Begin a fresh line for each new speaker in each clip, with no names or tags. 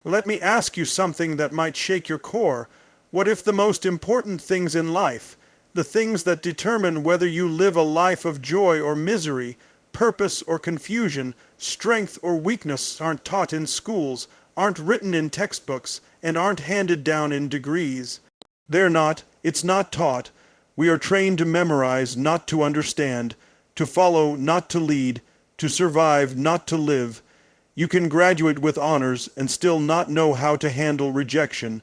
Let me ask you something that might shake your core. What if the most important things in life, the things that determine whether you live a life of joy or misery, purpose or confusion, strength or weakness, aren't taught in schools, aren't written in textbooks, and aren't handed down in degrees? They're not. It's not taught. We are trained to memorize, not to understand, to follow, not to lead, to survive, not to live. You can graduate with honors and still not know how to handle rejection.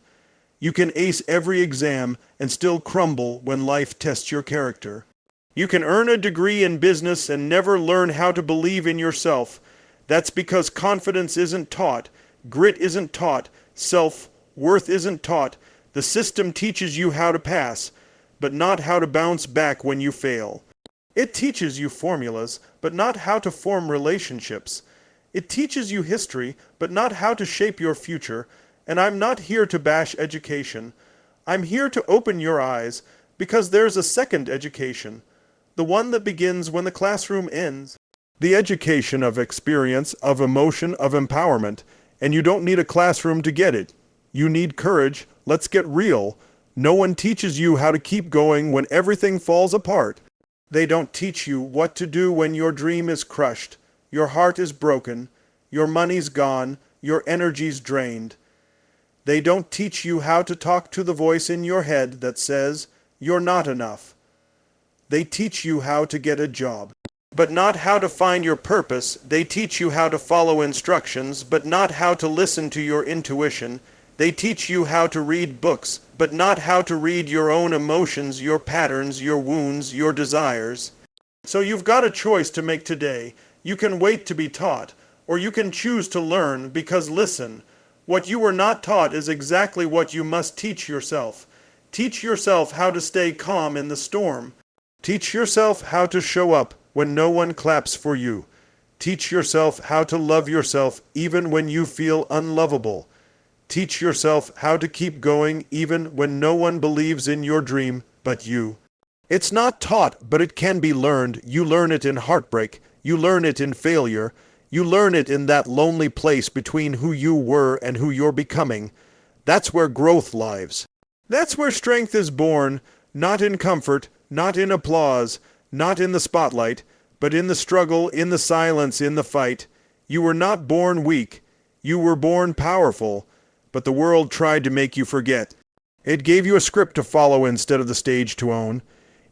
You can ace every exam and still crumble when life tests your character. You can earn a degree in business and never learn how to believe in yourself. That's because confidence isn't taught, grit isn't taught, self-worth isn't taught. The system teaches you how to pass, but not how to bounce back when you fail. It teaches you formulas, but not how to form relationships. It teaches you history, but not how to shape your future. And I'm not here to bash education. I'm here to open your eyes, because there's a second education, the one that begins when the classroom ends. The education of experience, of emotion, of empowerment. And you don't need a classroom to get it. You need courage. Let's get real. No one teaches you how to keep going when everything falls apart. They don't teach you what to do when your dream is crushed, your heart is broken, your money's gone, your energy's drained. They don't teach you how to talk to the voice in your head that says, you're not enough. They teach you how to get a job, but not how to find your purpose. They teach you how to follow instructions, but not how to listen to your intuition. They teach you how to read books, but not how to read your own emotions, your patterns, your wounds, your desires. So you've got a choice to make today. You can wait to be taught, or you can choose to learn, because listen, what you were not taught is exactly what you must teach yourself. Teach yourself how to stay calm in the storm. Teach yourself how to show up when no one claps for you. Teach yourself how to love yourself even when you feel unlovable. Teach yourself how to keep going even when no one believes in your dream but you. It's not taught, but it can be learned. You learn it in heartbreak. You learn it in failure. You learn it in that lonely place between who you were and who you're becoming. That's where growth lives. That's where strength is born, not in comfort, not in applause, not in the spotlight, but in the struggle, in the silence, in the fight. You were not born weak. You were born powerful. But the world tried to make you forget. It gave you a script to follow instead of the stage to own.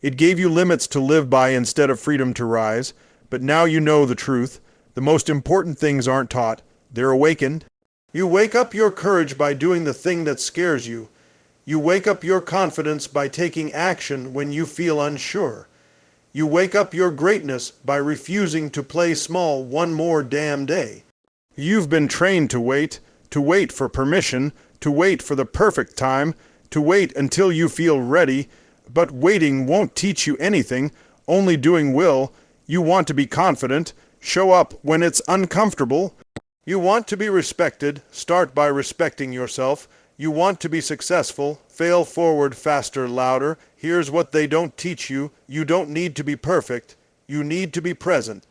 It gave you limits to live by instead of freedom to rise. But now you know the truth. The most important things aren't taught. They're awakened. You wake up your courage by doing the thing that scares you. You wake up your confidence by taking action when you feel unsure. You wake up your greatness by refusing to play small one more damn day. You've been trained to wait for permission, to wait for the perfect time, to wait until you feel ready. But waiting won't teach you anything, only doing will. You want to be confident, show up when it's uncomfortable. You want to be respected, start by respecting yourself. You want to be successful, fail forward, faster, louder. Here's what they don't teach you. You don't need to be perfect. You need to be present.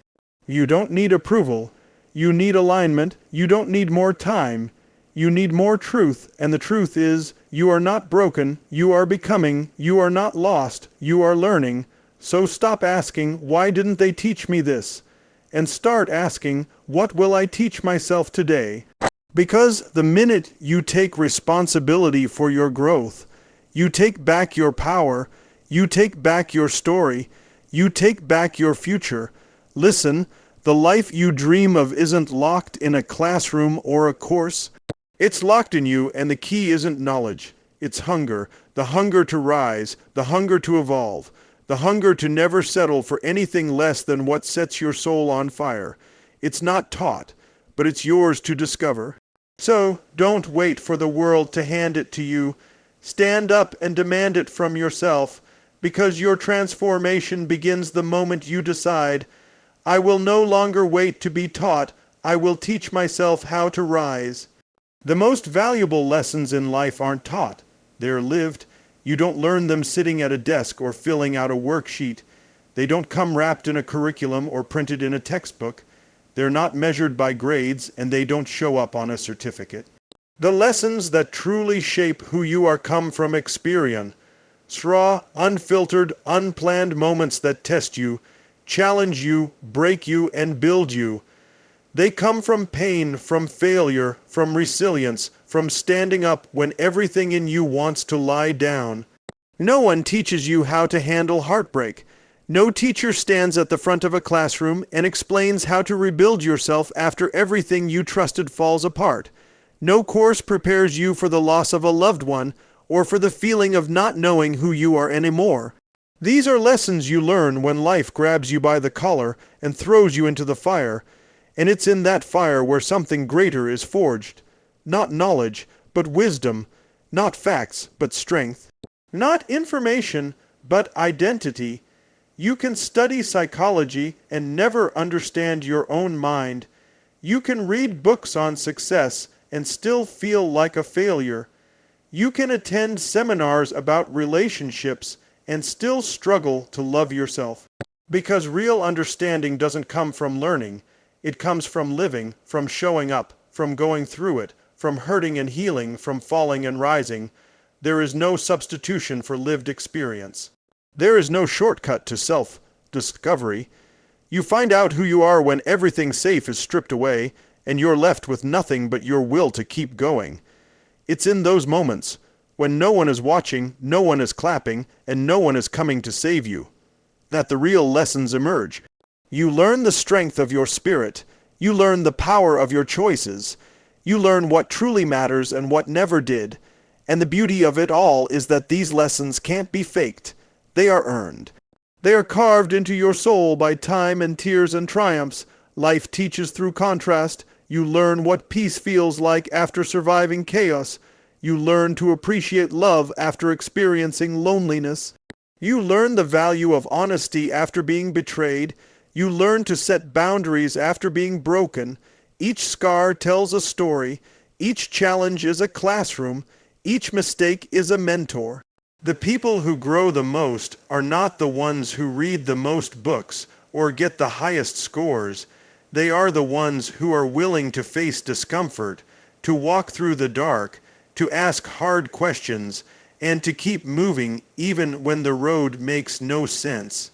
You don't need approval. You need alignment. You don't need more time. You need more truth, and the truth is, you are not broken. You are becoming. You are not lost. You are learning. So stop asking, why didn't they teach me this? And start asking, what will I teach myself today? Because the minute you take responsibility for your growth, you take back your power, you take back your story, you take back your future. Listen, the life you dream of isn't locked in a classroom or a course. It's locked in you, and the key isn't knowledge. It's hunger, the hunger to rise, the hunger to evolve, the hunger to never settle for anything less than what sets your soul on fire. It's not taught, but it's yours to discover. So don't wait for the world to hand it to you. Stand up and demand it from yourself, because your transformation begins the moment you decide, I will no longer wait to be taught. I will teach myself how to rise. The most valuable lessons in life aren't taught. They're lived. You don't learn them sitting at a desk or filling out a worksheet. They don't come wrapped in a curriculum or printed in a textbook. They're not measured by grades, and they don't show up on a certificate. The lessons that truly shape who you are come from experience. Raw, unfiltered, unplanned moments that test you, challenge you, break you, and build you. They come from pain, from failure, from resilience, from standing up when everything in you wants to lie down. No one teaches you how to handle heartbreak. No teacher stands at the front of a classroom and explains how to rebuild yourself after everything you trusted falls apart. No course prepares you for the loss of a loved one or for the feeling of not knowing who you are anymore. These are lessons you learn when life grabs you by the collar and throws you into the fire, and it's in that fire where something greater is forged. Not knowledge, but wisdom. Not facts, but strength. Not information, but identity. You can study psychology and never understand your own mind. You can read books on success and still feel like a failure. You can attend seminars about relationships and still struggle to love yourself. Because real understanding doesn't come from learning. It comes from living, from showing up, from going through it, from hurting and healing, from falling and rising. There is no substitution for lived experience. There is no shortcut to self-discovery. You find out who you are when everything safe is stripped away, and you're left with nothing but your will to keep going. It's in those moments, when no one is watching, no one is clapping, and no one is coming to save you, that the real lessons emerge. You learn the strength of your spirit. You learn the power of your choices. You learn what truly matters and what never did. And the beauty of it all is that these lessons can't be faked. They are earned. They are carved into your soul by time and tears and triumphs. Life teaches through contrast. You learn what peace feels like after surviving chaos. You learn to appreciate love after experiencing loneliness. You learn the value of honesty after being betrayed. You learn to set boundaries after being broken. Each scar tells a story. Each challenge is a classroom. Each mistake is a mentor. The people who grow the most are not the ones who read the most books or get the highest scores. They are the ones who are willing to face discomfort, to walk through the dark, to ask hard questions, and to keep moving even when the road makes no sense.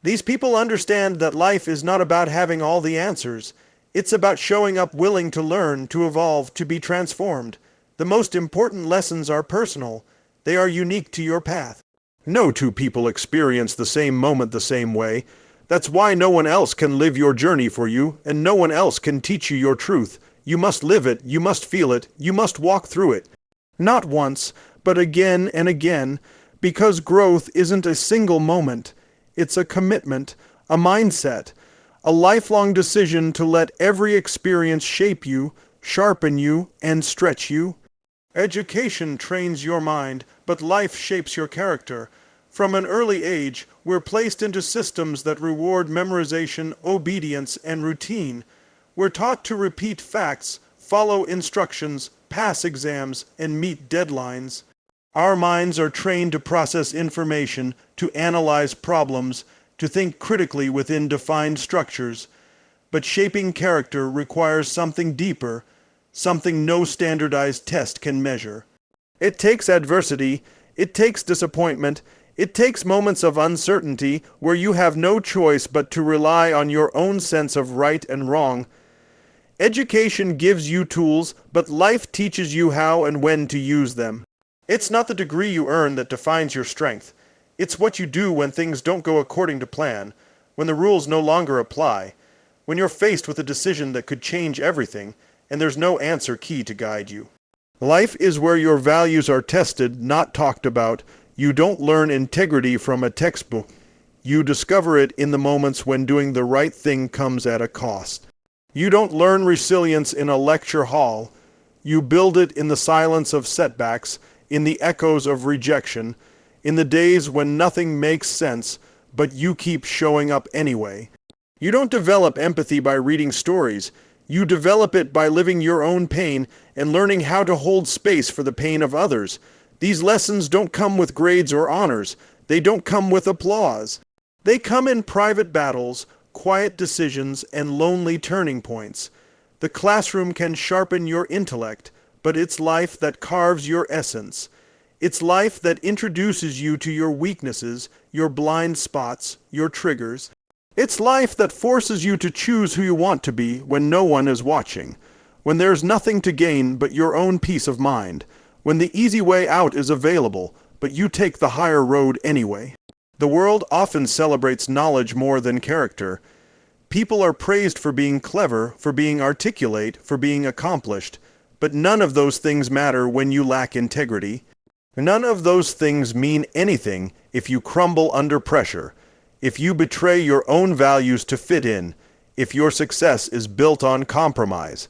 These people understand that life is not about having all the answers. It's about showing up willing to learn, to evolve, to be transformed. The most important lessons are personal. They are unique to your path. No two people experience the same moment the same way. That's why no one else can live your journey for you, and no one else can teach you your truth. You must live it, you must feel it, you must walk through it. Not once, but again and again, because growth isn't a single moment. It's a commitment, a mindset, a lifelong decision to let every experience shape you, sharpen you, and stretch you. Education trains your mind, but life shapes your character. From an early age, we're placed into systems that reward memorization, obedience, and routine. We're taught to repeat facts, follow instructions, pass exams, and meet deadlines. Our minds are trained to process information, to analyze problems, to think critically within defined structures. But shaping character requires something deeper, something no standardized test can measure. It takes adversity, it takes disappointment, it takes moments of uncertainty where you have no choice but to rely on your own sense of right and wrong. Education gives you tools, but life teaches you how and when to use them. It's not the degree you earn that defines your strength. It's what you do when things don't go according to plan, when the rules no longer apply, when you're faced with a decision that could change everything, and there's no answer key to guide you. Life is where your values are tested, not talked about. You don't learn integrity from a textbook. You discover it in the moments when doing the right thing comes at a cost. You don't learn resilience in a lecture hall. You build it in the silence of setbacks, in the echoes of rejection, in the days when nothing makes sense, but you keep showing up anyway. You don't develop empathy by reading stories. You develop it by living your own pain and learning how to hold space for the pain of others. These lessons don't come with grades or honors. They don't come with applause. They come in private battles, quiet decisions, and lonely turning points. The classroom can sharpen your intellect, but it's life that carves your essence. It's life that introduces you to your weaknesses, your blind spots, your triggers. It's life that forces you to choose who you want to be when no one is watching, when there's nothing to gain but your own peace of mind, when the easy way out is available, but you take the higher road anyway. The world often celebrates knowledge more than character. People are praised for being clever, for being articulate, for being accomplished, but none of those things matter when you lack integrity. None of those things mean anything if you crumble under pressure, if you betray your own values to fit in, if your success is built on compromise.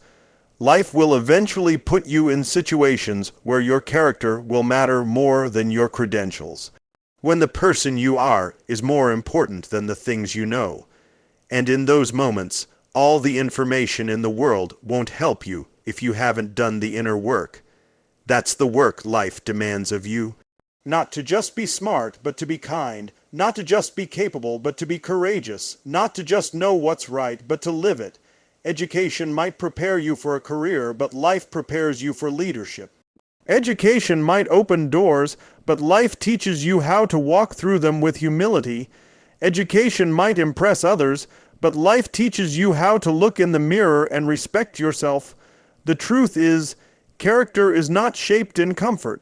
Life will eventually put you in situations where your character will matter more than your credentials, when the person you are is more important than the things you know. And in those moments, all the information in the world won't help you if you haven't done the inner work. That's the work life demands of you. Not to just be smart, but to be kind. Not to just be capable, but to be courageous. Not to just know what's right, but to live it. Education might prepare you for a career, but life prepares you for leadership. Education might open doors, but life teaches you how to walk through them with humility. Education might impress others, but life teaches you how to look in the mirror and respect yourself. The truth is, character is not shaped in comfort.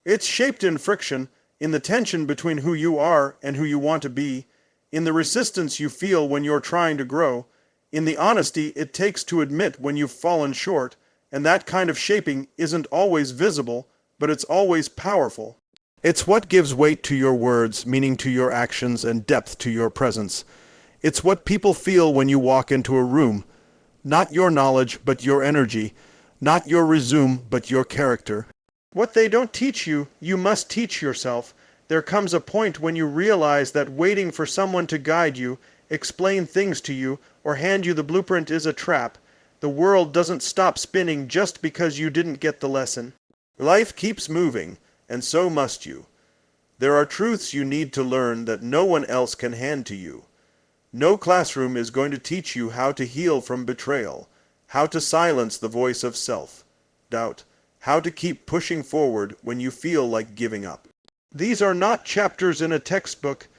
It's shaped in friction, in the tension between who you are and who you want to be, in the resistance you feel when you're trying to grow, in the honesty it takes to admit when you've fallen short, and that kind of shaping isn't always visible, but it's always powerful. It's what gives weight to your words, meaning to your actions, and depth to your presence. It's what people feel when you walk into a room. Not your knowledge, but your energy. Not your resume, but your character. What they don't teach you, you must teach yourself. There comes a point when you realize that waiting for someone to guide you, explain things to you, or hand you the blueprint is a trap. The world doesn't stop spinning just because you didn't get the lesson. Life keeps moving, and so must you. There are truths you need to learn that no one else can hand to you. No classroom is going to teach you how to heal from betrayal, how to silence the voice of self-doubt, how to keep pushing forward when you feel like giving up. These are not chapters in a textbook.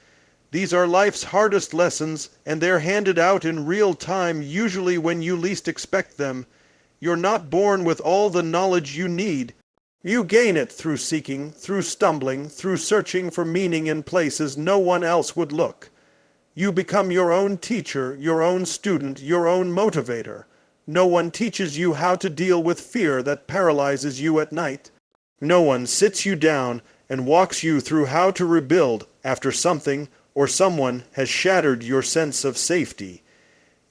These are life's hardest lessons, and they're handed out in real time, usually when you least expect them. You're not born with all the knowledge you need. You gain it through seeking, through stumbling, through searching for meaning in places no one else would look. You become your own teacher, your own student, your own motivator. No one teaches you how to deal with fear that paralyzes you at night. No one sits you down and walks you through how to rebuild after something or someone has shattered your sense of safety.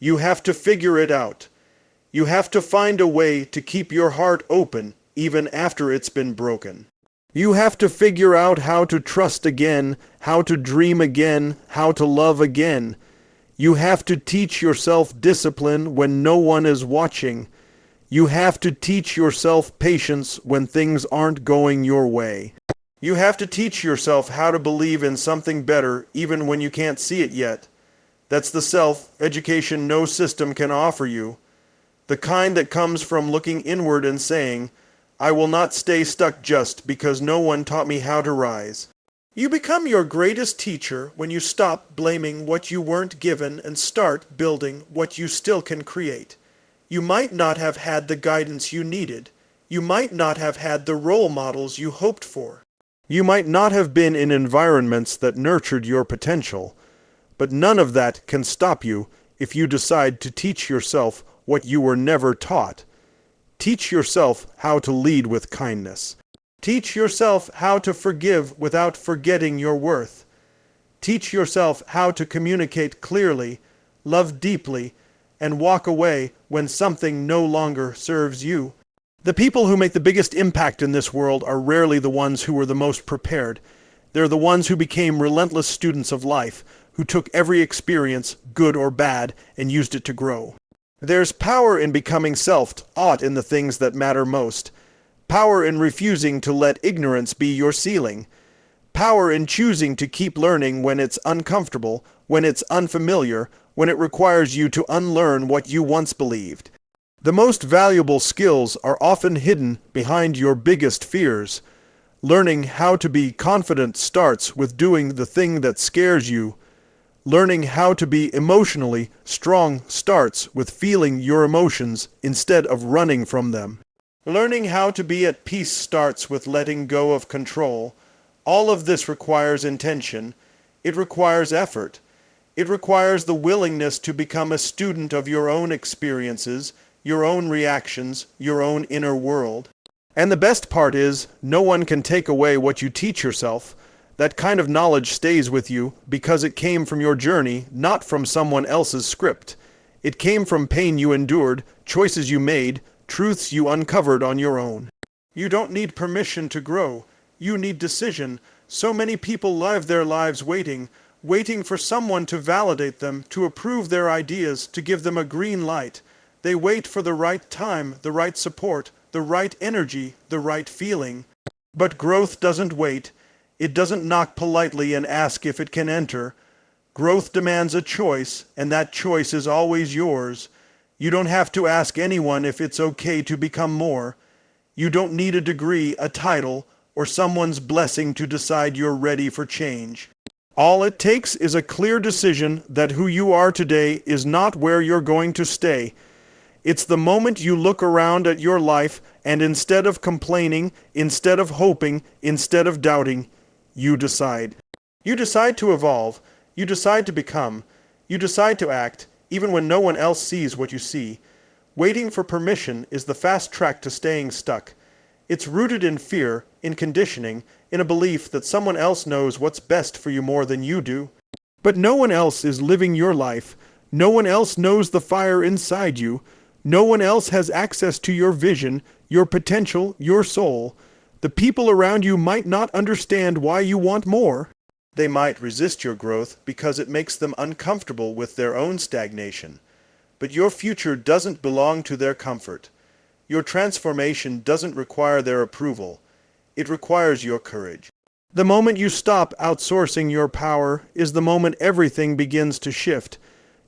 You have to figure it out. You have to find a way to keep your heart open even after it's been broken. You have to figure out how to trust again, how to dream again, how to love again. You have to teach yourself discipline when no one is watching. You have to teach yourself patience when things aren't going your way. You have to teach yourself how to believe in something better even when you can't see it yet. That's the self-education no system can offer you. The kind that comes from looking inward and saying, I will not stay stuck just because no one taught me how to rise. You become your greatest teacher when you stop blaming what you weren't given and start building what you still can create. You might not have had the guidance you needed. You might not have had the role models you hoped for. You might not have been in environments that nurtured your potential. But none of that can stop you if you decide to teach yourself what you were never taught. Teach yourself how to lead with kindness. Teach yourself how to forgive without forgetting your worth. Teach yourself how to communicate clearly, love deeply, and walk away when something no longer serves you. The people who make the biggest impact in this world are rarely the ones who were the most prepared. They're the ones who became relentless students of life, who took every experience, good or bad, and used it to grow. There's power in becoming self-taught in the things that matter most. Power in refusing to let ignorance be your ceiling. Power in choosing to keep learning when it's uncomfortable, when it's unfamiliar, when it requires you to unlearn what you once believed. The most valuable skills are often hidden behind your biggest fears. Learning how to be confident starts with doing the thing that scares you. Learning how to be emotionally strong starts with feeling your emotions instead of running from them. Learning how to be at peace starts with letting go of control. All of this requires intention. It requires effort. It requires the willingness to become a student of your own experiences, your own reactions, your own inner world. And the best part is, no one can take away what you teach yourself. That kind of knowledge stays with you because it came from your journey, not from someone else's script. It came from pain you endured, choices you made, truths you uncovered on your own. You don't need permission to grow. You need decision. So many people live their lives waiting for someone to validate them, to approve their ideas, to give them a green light. They wait for the right time, the right support, the right energy, the right feeling. But growth doesn't wait. It doesn't knock politely and ask if it can enter. Growth demands a choice, and that choice is always yours. You don't have to ask anyone if it's okay to become more. You don't need a degree, a title, or someone's blessing to decide you're ready for change. All it takes is a clear decision that who you are today is not where you're going to stay. It's the moment you look around at your life and instead of complaining, instead of hoping, instead of doubting, you decide. You decide to evolve. You decide to become. You decide to act, even when no one else sees what you see. Waiting for permission is the fast track to staying stuck. It's rooted in fear, in conditioning, in a belief that someone else knows what's best for you more than you do. But no one else is living your life. No one else knows the fire inside you. No one else has access to your vision, your potential, your soul. The people around you might not understand why you want more. They might resist your growth because it makes them uncomfortable with their own stagnation. But your future doesn't belong to their comfort. Your transformation doesn't require their approval. It requires your courage. The moment you stop outsourcing your power is the moment everything begins to shift.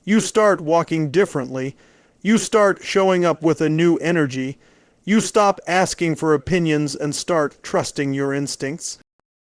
You start walking differently. You start showing up with a new energy. You stop asking for opinions and start trusting your instincts.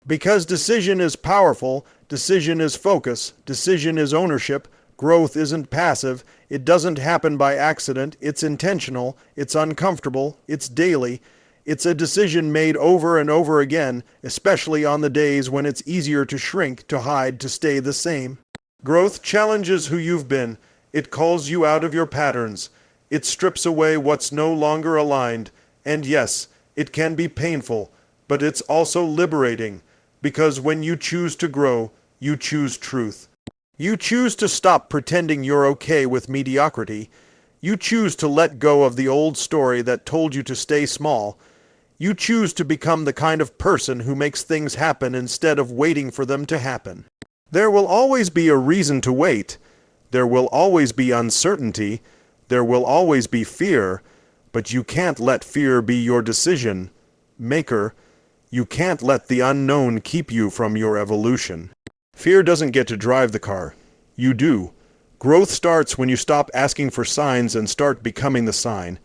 Because decision is powerful, decision is focus, decision is ownership, growth isn't passive, it doesn't happen by accident, it's intentional, it's uncomfortable, it's daily. It's a decision made over and over again, especially on the days when it's easier to shrink, to hide, to stay the same. Growth challenges who you've been. It calls you out of your patterns. It strips away what's no longer aligned. And yes, it can be painful, but it's also liberating. Because when you choose to grow, you choose truth. You choose to stop pretending you're okay with mediocrity. You choose to let go of the old story that told you to stay small. You choose to become the kind of person who makes things happen instead of waiting for them to happen. There will always be a reason to wait. There will always be uncertainty. There will always be fear. But you can't let fear be your decision maker. You can't let the unknown keep you from your evolution. Fear doesn't get to drive the car. You do. Growth starts when you stop asking for signs and start becoming the sign.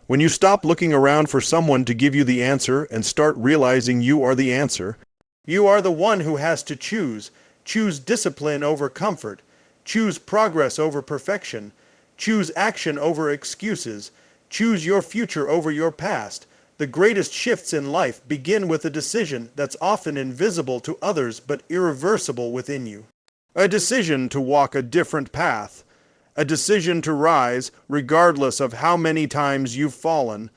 When you stop looking around for someone to give you the answer and start realizing you are the answer. You are the one who has to choose. Choose discipline over comfort. Choose progress over perfection. Choose action over excuses. Choose your future over your past. The greatest shifts in life begin with a decision that's often invisible to others but irreversible within you. A decision to walk a different path. A decision to rise regardless of how many times you've fallen.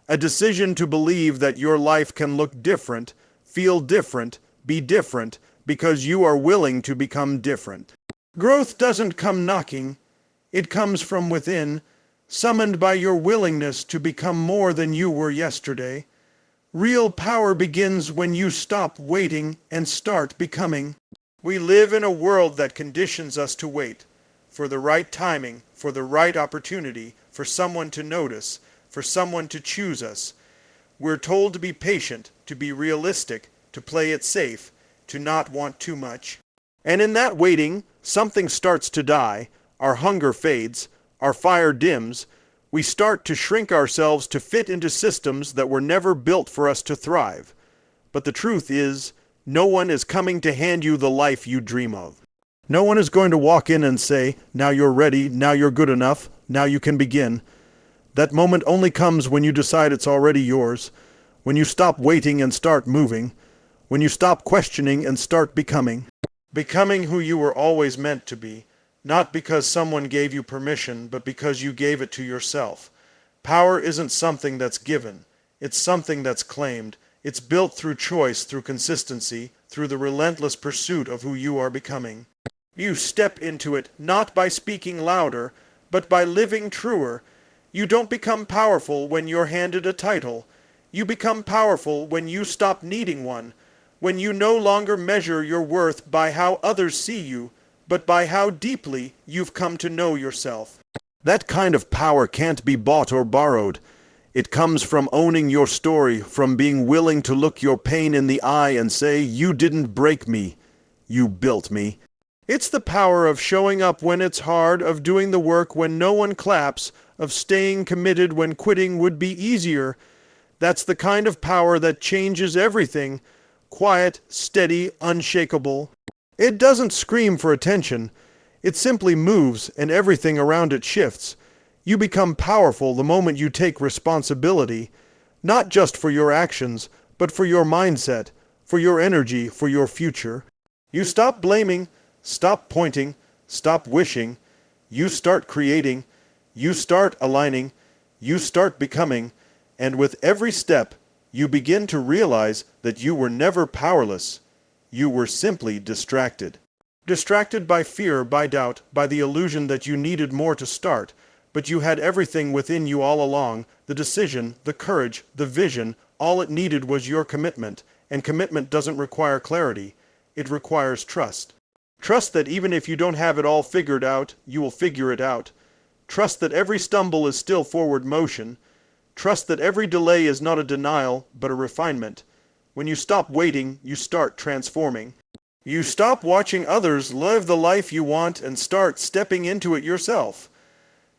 A decision to believe that your life can look different, feel different, be different, because you are willing to become different. Growth doesn't come knocking. It comes from within, summoned by your willingness to become more than you were yesterday. Real power begins when you stop waiting and start becoming. We live in a world that conditions us to wait. For the right timing, for the right opportunity, for someone to notice, for someone to choose us. We're told to be patient, to be realistic, to play it safe, to not want too much. And in that waiting, something starts to die, our hunger fades, our fire dims, We start to shrink ourselves to fit into systems that were never built for us to thrive. But the truth is, no one is coming to hand you the life you dream of. No one is going to walk in and say, "Now you're ready, now you're good enough, now you can begin." That moment only comes when you decide it's already yours, when you stop waiting and start moving, when you stop questioning and start becoming. Becoming who you were always meant to be, not because someone gave you permission, but because you gave it to yourself. Power isn't something that's given. It's something that's claimed. It's built through choice, through consistency, through the relentless pursuit of who you are becoming. You step into it not by speaking louder, but by living truer. You don't become powerful when you're handed a title. You become powerful when you stop needing one, when you no longer measure your worth by how others see you, but by how deeply you've come to know yourself. That kind of power can't be bought or borrowed. It comes from owning your story, from being willing to look your pain in the eye and say, "You didn't break me, you built me." It's the power of showing up when it's hard, of doing the work when no one claps, of staying committed when quitting would be easier. That's the kind of power that changes everything. Quiet, steady, unshakable. It doesn't scream for attention. It simply moves, and everything around it shifts. You become powerful the moment you take responsibility, not just for your actions, but for your mindset, for your energy, for your future. You stop blaming, stop pointing, stop wishing. You start creating, you start aligning, you start becoming, and with every step, you begin to realize that you were never powerless. You were simply distracted. Distracted by fear, by doubt, by the illusion that you needed more to start, but you had everything within you all along, the decision, the courage, the vision. All it needed was your commitment, and commitment doesn't require clarity. It requires trust. Trust that even if you don't have it all figured out, you will figure it out. Trust that every stumble is still forward motion. Trust that every delay is not a denial, but a refinement. When you stop waiting, you start transforming. You stop watching others live the life you want and start stepping into it yourself.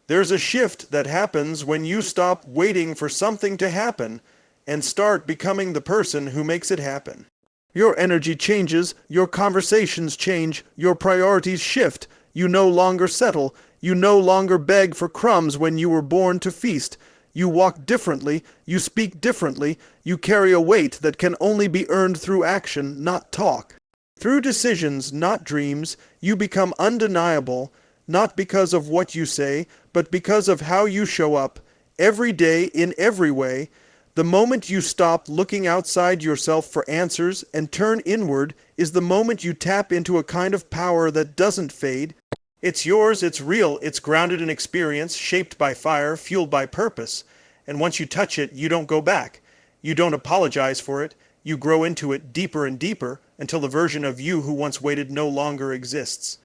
There's a shift that happens when you stop waiting for something to happen and start becoming the person who makes it happen. Your energy changes, your conversations change, your priorities shift. You no longer settle. You no longer beg for crumbs when you were born to feast. You walk differently, you speak differently, you carry a weight that can only be earned through action, not talk. Through decisions, not dreams, you become undeniable, not because of what you say, but because of how you show up, every day, in every way. The moment you stop looking outside yourself for answers and turn inward is the moment you tap into a kind of power that doesn't fade. It's yours, it's real, it's grounded in experience, shaped by fire, fueled by purpose. And once you touch it, you don't go back. You don't apologize for it. You grow into it deeper and deeper until the version of you who once waited no longer exists.